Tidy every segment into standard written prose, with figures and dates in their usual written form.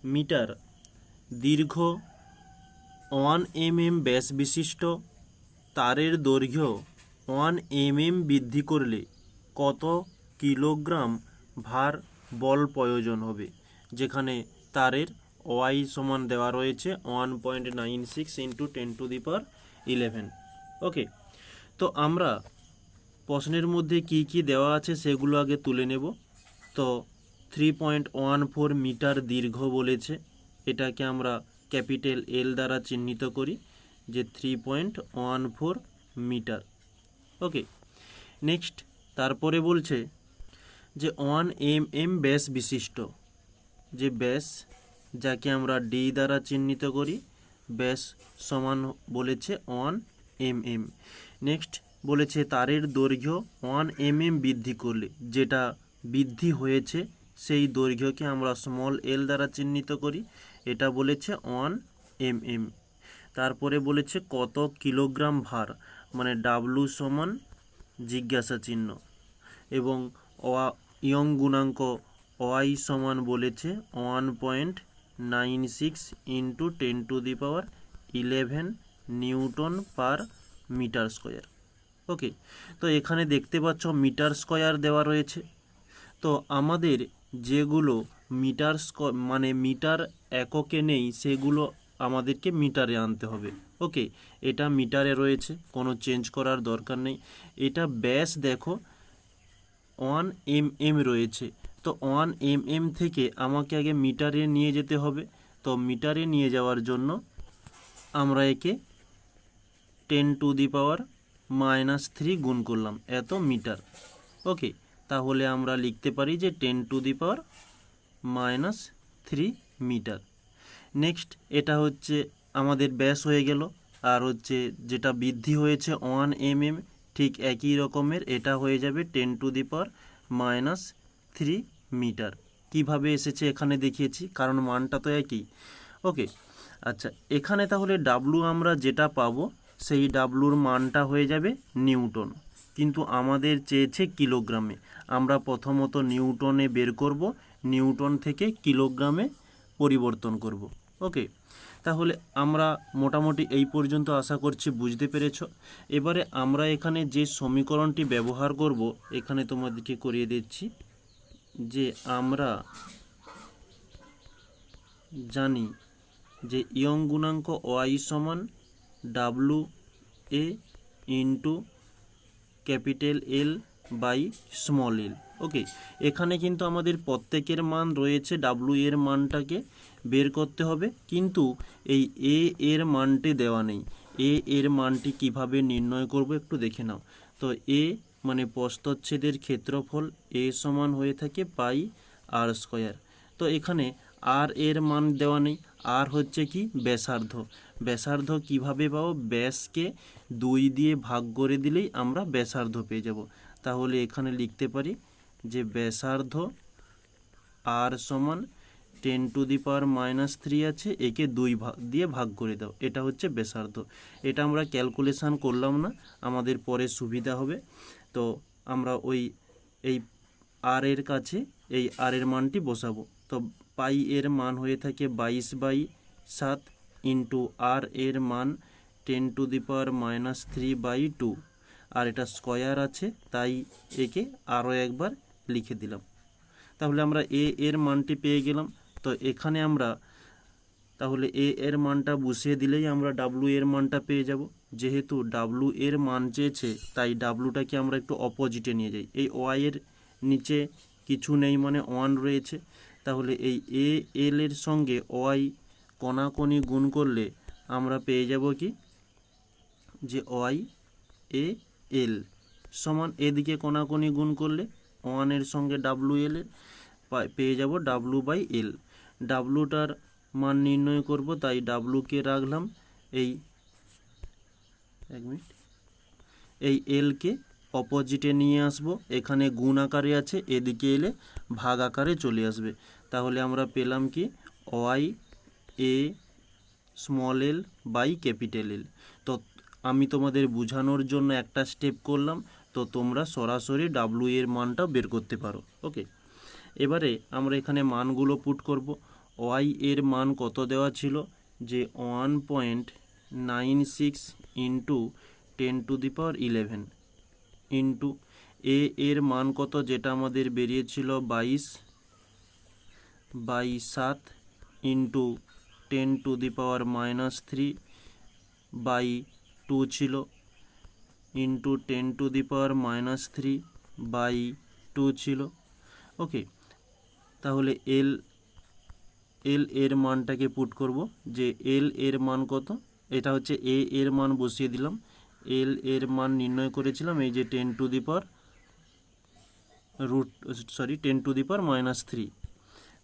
Metre দীর্ঘ 1 mm ব্যাস বিশিষ্ট তারের দৈর্ঘ্য 1 mm বৃদ্ধি করলে কত কিলোগ্রাম ভার বল প্রয়োজন হবে, যেখানে তারের ওয়াই সমান দেওয়া রয়েছে 1.96 ইন্টু 10⁻11। ওকে, তো আমরা প্রশ্নের মধ্যে কি কি দেওয়া আছে সেগুলো আগে তুলে নেব। তো 3.14 মিটার দীর্ঘ বলেছে, এটাকে আমরা ক্যাপিটাল এল দ্বারা চিহ্নিত করি যে 3.14 মিটার। ওকে, নেক্সট তারপরে বলছে যে 1 mm ব্যাস বিশিষ্ট, যে ব্যাস যাকে আমরা ডি দ্বারা চিহ্নিত করি, ব্যাস সমান বলেছে 1 mm। নেক্সট বলেছে তারের দৈর্ঘ্য 1 mm বৃদ্ধি করলে, যেটা বৃদ্ধি হয়েছে সেই দৈর্ঘ্যকে আমরা স্মল এল দ্বারা চিহ্নিত করি, এটা বলেছে 1 mm। তারপরে বলেছে কত কিলোগ্রাম ভার, মানে ডাব্লু সমান জিজ্ঞাসা চিহ্ন, এবং ইয়ং গুণাঙ্ক ওয়াই সমান বলেছে 1.96 into 10⁻11 newton per metre square. Okay, তো এখানে দেখতে পাচ্ছ মিটার স্কোয়ার দেওয়া রয়েছে। তো আমাদের যেগুলো মিটার মানে মিটার এককে নেই সেগুলো আমাদেরকে মিটারে আনতে হবে। ওকে, এটা মিটারে রয়েছে, কোনো চেঞ্জ করার দরকার নেই। এটা ব্যাস দেখো 1 mm রয়েছে, তো 1 mm থেকে আমাকে আগে মিটারে নিয়ে যেতে হবে। তো মিটারে নিয়ে যাওয়ার জন্য আমরা একে 10⁻³ গুণ করলাম, এত মিটার। ওকে, তাহলে আমরা লিখতে পারি যে 10⁻³ মিটার। নেক্সট এটা হচ্ছে আমাদের ব্যাস হয়ে গেল, আর হচ্ছে যেটা বৃদ্ধি হয়েছে 1 mm, ঠিক একই রকমের এটা হয়ে যাবে 10⁻³ মিটার। কিভাবে এসেছে এখানে দেখিয়েছি, কারণ মানটা তো একই। ওকে, আচ্ছা, এখানে তাহলে ডাব্লু আমরা যেটা পাবো সেই ডাব্লুর মানটা হয়ে যাবে নিউটন, কিন্তু আমাদের চেয়েছে কিলোগ্রামে। আমরা প্রথমত নিউটনে বের করব, নিউটন থেকে কিলোগ্রামে পরিবর্তন করব। ওকে, তাহলে আমরা মোটামুটি এই পর্যন্ত আশা করছি বুঝতে পেরেছ। এবারে আমরা এখানে যে সমীকরণটি ব্যবহার করব, এখানে তোমাদেরকে করিয়ে দিচ্ছি যে আমরা জানি যে ইয়ং গুণাঙ্ক ওয়াই সমান W A into capital L by small L. Okay, এখানে কিন্তু আমাদের প্রত্যেকের মান রয়েছে, ডাব্লু এর মানটাকে বের করতে হবে, কিন্তু এই এ এর মানটি দেওয়া নেই। এ এর মানটি কিভাবে নির্ণয় করব একটু দেখে নাও। তো এ মানে প্রস্থচ্ছেদের ক্ষেত্রফল, এ সমান হয়ে থাকে পাই আর স্কোয়ার। তো এখানে আর এর মান দেওয়া নেই, আর হচ্ছে কি ব্যাসার্ধ। ব্যাসার্ধ কিভাবে পাবো, ব্যাসকে 2 দিয়ে ভাগ করে দিলেই আমরা ব্যাসার্ধ পেয়ে যাব। তাহলে এখানে লিখতে পারি যে ব্যাসার্ধ আর সমান 10⁻³ আছে, একে 2 দিয়ে ভাগ করে দাও, এটা হচ্ছে ব্যাসার্ধ। এটা আমরা ক্যালকুলেশান করলাম না, আমাদের পরে সুবিধা হবে। তো আমরা এই আর এর কাছে এই আর এর মানটি বসাবো। তো পাই এর মান হয়ে থাকে 22/7 ইন্টু আর এর মান 10⁻³ আর এটা স্কোয়ার আছে, তাই একে আরও একবার লিখে দিলাম। তাহলে আমরা এ এর মানটি পেয়ে গেলাম। তো এখানে আমরা তাহলে এ এর মানটা বসিয়ে দিলেই আমরা ডাব্লু এর মানটা পেয়ে যাব। যেহেতু ডাব্লু এর মান চেয়েছে, তাই ডাব্লুটাকে আমরা একটু অপোজিটে নিয়ে যাই। এই ওয়াই এর নিচে কিছু নেই, মানে 1 রয়েছে। তাহলে এই এ এল এর সঙ্গে ওয়াই কোণাকোণি গুণ করলে আমরা পেয়ে যাব কি, যে ওয়াই এ এল সমান এদিকে কোণাকোণি গুণ করলে 1 এর সঙ্গে ডাব্লু এল এর পেয়ে যাব W/L। ডাব্লুটার মান নির্ণয় করব, তাই ডাব্লুকে রাখলাম এই এলকে অপোজিটে নিয়ে আসব, এখানে গুণ আকারে আছে, এদিকে এলে ভাগ আকারে চলে আসবে। তাহলে আমরা পেলাম কি Y A small L by capital L. তো আমি তোমাদের বোঝানোর জন্য একটা স্টেপ করলাম, তো তোমরা সরাসরি ডাব্লু এর মানটা বের করতে পারো। ওকে, এবারে আমরা এখানে মানগুলো পুট করব। ওয়াই এর মান কত দেওয়া ছিল, যে 1.96 ইন্টু 10⁻11 ইন্টু এ এর মান কত, যেটা আমাদের বেরিয়েছিল 22/7 ইন্টু 10⁻³ ছিল, ইন্টু 10⁻³ ছিল। ওকে, তাহলে এল এর মানটাকে পুট করব, যে এল এর মান কত, এটা হচ্ছে এ এর মান বসিয়ে দিলাম। এল এর মান নির্ণয় করেছিলাম এই যে 10⁻³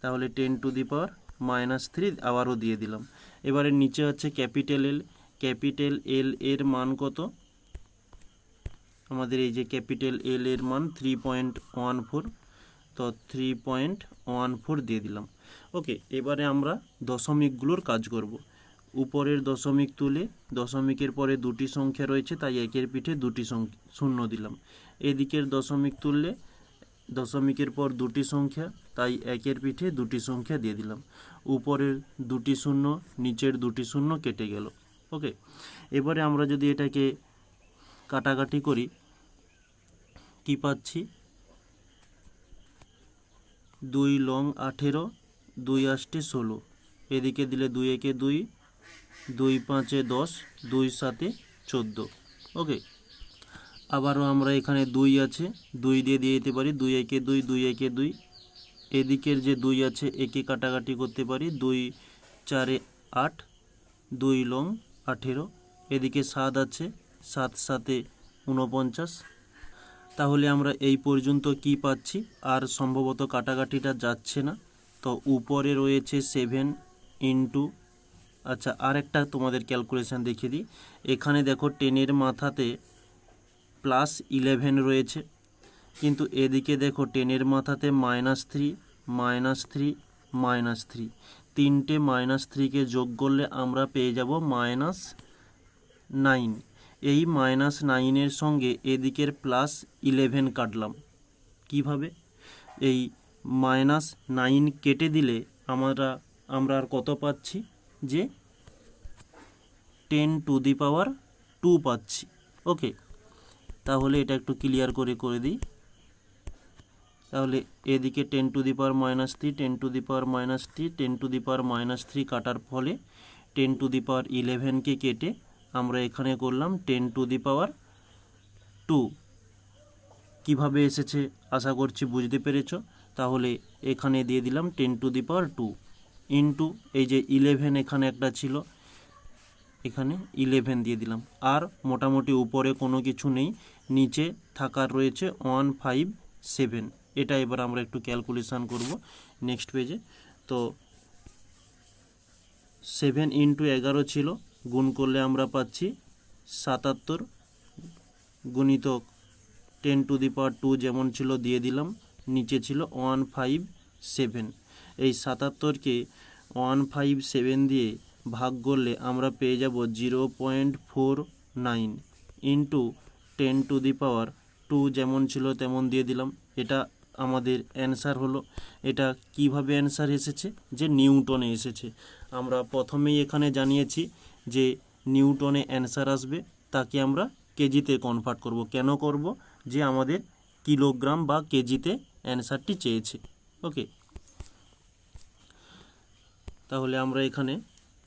তাহলে 10⁻³ আবারও দিয়ে দিলাম। এবারে নিচে হচ্ছে ক্যাপিটাল এল এর মান কত, আমাদের এই যে ক্যাপিটাল এল এর মান 3.14, তো 3.14 দিয়ে দিলাম। ওকে, এবারে আমরা দশমিকগুলোর কাজ করব। উপরের দশমিক তুলে দশমিকের পরে দুটি সংখ্যা রয়েছে, তাই একের পিঠে দুটি শূন্য দিলাম। এদিকের দশমিক তুললে দশমিকের পর দুটি সংখ্যা, তাই একের পিঠে দুটি সংখ্যা দিয়ে দিলাম। উপরের দুটি শূন্য, নিচের দুটি শূন্য কেটে গেল। ওকে, এবারে আমরা যদি এটাকে কাটাকাটি করি, কি পাচ্ছি, 2 লং 18, 2 8 16, এদিকে দিলে 2 একে 2, 2 5 10, 2 7 14। ওকে, আবারও আমরা এখানে 2 আছে, 2 দিয়ে দিতে পারি, 2 একে 2, 2 একে 2, এদিকের যে 2 আছে একে কাটাকাটি করতে পারি, 2 4 8, 2 লং 18, এদিকে 7 আছে, 7 7 49। তাহলে আমরা এই পর্যন্ত কি পাচ্ছি, আর সম্ভবত কাটাকাটিটা যাচ্ছে না, তো উপরে রয়েছে 7 ইন্টু, আচ্ছা আর একটা তোমাদের ক্যালকুলেশান দেখিয়ে দিই। এখানে দেখো 10-এর মাথাতে +11 রয়েছে, কিন্তু এদিকে দেখো 10-এর মাথাতে -3 -3 তিনটে -3কে যোগ করলে আমরা পেয়ে যাব -9। এই -9-এর সঙ্গে এদিকের +11 কাটলাম। কিভাবে? এই -9 কেটে দিলে আমরা আর কত পাচ্ছি, যে 10⁻² পাচ্ছি। ওকে, তাহলে এটা একটু ক্লিয়ার করে দিই। তাহলে এদিকে 10⁻³ 10⁻³ কাটার ফলে 10⁻11কে কেটে আমরা এখানে করলাম 10⁻²। কিভাবে এসেছে আশা করছি বুঝতে পেরেছ। তাহলে এখানে দিয়ে দিলাম 10⁻² ইন্টু এই যে 11 এখানে একটা ছিল, এখানে 11 দিয়ে দিলাম। আর মোটামুটি উপরে কোনো কিছু নেই, নিচে থাকার রয়েছে 157। এটা এবার আমরা একটু ক্যালকুলেশান করব নেক্সট পেজে। তো 7 ইন্টু 11 ছিল, গুণ করলে আমরা পাচ্ছি 77, গুণিতক 10⁻² যেমন ছিল দিয়ে দিলাম, নিচে ছিল 157। এই 77কে 157 দিয়ে ভাগ করলে আমরা পেয়ে যাব 0.49 ইন্টু 10⁻² যেমন ছিল তেমন দিয়ে দিলাম। এটা আমাদের অ্যান্সার হলো। এটা কিভাবে অ্যান্সার এসেছে, যে নিউটনে এসেছে। আমরা প্রথমেই এখানে জানিয়েছি যে নিউটনে অ্যান্সার আসবে, তাকে আমরা কেজিতে কনভার্ট করব। কেন করব, যে আমাদের কিলোগ্রাম বা কেজিতে অ্যান্সারটি চেয়েছে। ওকে, তাহলে আমরা এখানে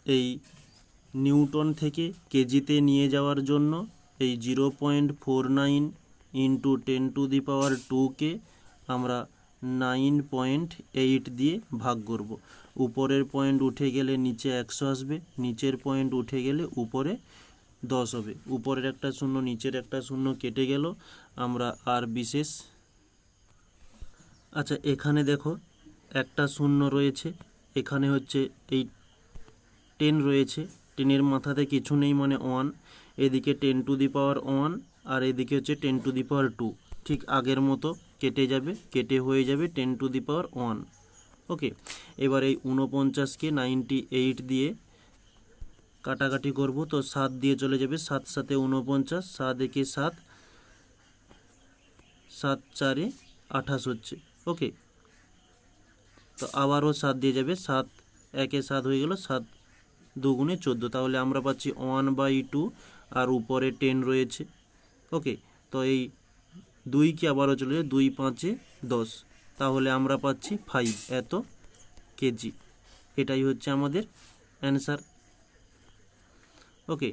এই নিউটন থেকে কেজিতে নিয়ে যাওয়ার জন্য এই 0.49 ইন্টু 10⁻²কে আমরা 9.8 দিয়ে ভাগ করব। উপরের পয়েন্ট উঠে গেলে নিচে 100 আসবে, নিচের পয়েন্ট উঠে গেলে উপরে 10 হবে। উপরের একটা শূন্য নিচের একটা শূন্য কেটে গেল, আমরা আর বিশেষ, আচ্ছা এখানে দেখো একটা শূন্য রয়েছে, এখানে হচ্ছে এই 10 রয়েছে, 10-এর মাথাতে কিছু নেই মানে 1, এদিকে 10⁻1 আর এদিকে হচ্ছে 10⁻², ঠিক আগের মতো কেটে যাবে, কেটে হয়ে যাবে 10⁻1। ওকে, এবার এই 49কে 98 দিয়ে কাটাকাটি করব, তো 7 দিয়ে চলে যাবে, 7 7 49, 7 1 7, 7 4 28 হচ্ছে। ওকে, তো আবারও 7 দিয়ে যাবে, 7 একে 7 হয়ে গেল, 7 দুগুণে 14, তাহলে আমরা পাচ্ছি 1/2 আর উপরে 10 রয়েছে। ওকে, তো এই 2 কি আবারও চলে যায়, 2 5 10, তাহলে আমরা পাচ্ছি 5 এত কেজি। এটাই হচ্ছে আমাদের অ্যান্সার। ওকে।